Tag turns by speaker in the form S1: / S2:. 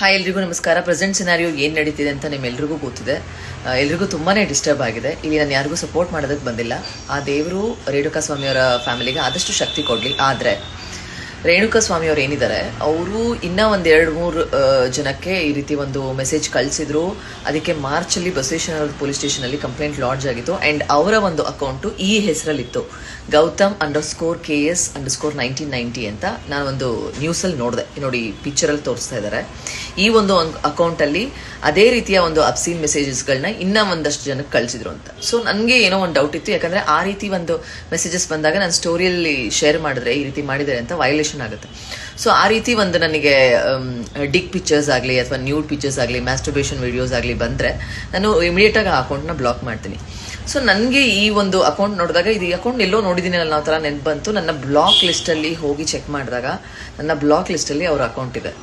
S1: Hi ಎಲ್ರಿಗೂ ನಮಸ್ಕಾರ. Present scenario ಏನು ನಡೀತಿದೆ ಅಂತ ನಿಮ್ಮೆಲ್ರಿಗೂ ಗೊತ್ತಿದೆ. ಎಲ್ರಿಗೂ ತುಂಬಾ ಡಿಸ್ಟರ್ಬ್ ಆಗಿದೆ. ಇಲ್ಲಿ ನಾನು ಯಾರಿಗೂ ಸಪೋರ್ಟ್ ಮಾಡೋದಕ್ಕೆ ಬಂದಿಲ್ಲ. ಆ ದೇವರು ರೇಣುಕಾ ಸ್ವಾಮಿಯವರ ಫ್ಯಾಮಿಲಿಗೆ ಆದಷ್ಟು ಶಕ್ತಿ ಕೊಡಲಿ. ಆದರೆ ರೇಣುಕಾ ಸ್ವಾಮಿಯವರು ಏನಿದ್ದಾರೆ, ಅವರು ಇನ್ನೂ ಒಂದು 2-3 ಜನಕ್ಕೆ ಈ ರೀತಿ ಒಂದು ಮೆಸೇಜ್ ಕಳಿಸಿದ್ರು. ಅದಕ್ಕೆ ಮಾರ್ಚಲ್ಲಿ ಬಸವೇಶ್ವರ ಪೊಲೀಸ್ ಸ್ಟೇಷನಲ್ಲಿ ಕಂಪ್ಲೇಂಟ್ ಲಾಡ್ಜ್ ಆಗಿತ್ತು. ಆ್ಯಂಡ್ ಅವರ ಒಂದು ಅಕೌಂಟು ಈ ಹೆಸರಲ್ಲಿತ್ತು, Gautam_KS_1990 ಅಂತ. ನಾನು ಒಂದು ನ್ಯೂಸಲ್ಲಿ ನೋಡಿದೆ, ನೋಡಿ ಪಿಕ್ಚರಲ್ಲಿ ತೋರಿಸ್ತಾ ಇದ್ದಾರೆ. ಈ ಒಂದು ಅಕೌಂಟಲ್ಲಿ ಅದೇ ರೀತಿಯ ಒಂದು ಅಬ್ಸೀನ್ ಮೆಸೇಜಸ್ಗಳನ್ನ ಇನ್ನೂ ಒಂದಷ್ಟು ಜನಕ್ಕೆ ಕಳಿಸಿದ್ರು ಅಂತ. ಸೊ ನನಗೆ ಏನೋ ಒಂದು ಡೌಟ್ ಇತ್ತು, ಯಾಕಂದರೆ ಆ ರೀತಿ ಒಂದು ಮೆಸೇಜಸ್ ಬಂದಾಗ ನಾನು ಸ್ಟೋರಿಯಲ್ಲಿ ಶೇರ್ ಮಾಡಿದ್ರೆ ಈ ರೀತಿ ಮಾಡಿದ್ದಾರೆ ಅಂತ ವೈಲೇಷನ್ ಆಗುತ್ತೆ. ಸೊ ಆ ರೀತಿ ಒಂದು ನನಗೆ ಡಿಕ್ ಪಿಕ್ಚರ್ಸ್ ಆಗಲಿ ಅಥವಾ ನ್ಯೂಡ್ ಪಿಕ್ಚರ್ಸ್ ಆಗಲಿ ಮ್ಯಾಸ್ಟರ್ಬೇಷನ್ ವಿಡಿಯೋಸ್ ಆಗಲಿ ಬಂದರೆ ನಾನು ಇಮಿಡಿಯೇಟಾಗಿ ಆ ಅಕೌಂಟ್ನ ಬ್ಲಾಕ್ ಮಾಡ್ತೀನಿ. ಸೊ ನನಗೆ ಈ ಒಂದು ಅಕೌಂಟ್ ನೋಡಿದಾಗ ಇದು ಅಕೌಂಟ್ ಎಲ್ಲೋ ನೋಡಿದ್ದೀನಿ ಅನ್ನೋ ಥರ ನೆನಪು ಬಂತು. ನನ್ನ ಬ್ಲಾಕ್ ಲಿಸ್ಟಲ್ಲಿ ಹೋಗಿ ಚೆಕ್ ಮಾಡಿದಾಗ ನನ್ನ ಬ್ಲಾಕ್ ಲಿಸ್ಟಲ್ಲಿ ಅವ್ರ ಅಕೌಂಟ್ ಇದೆ.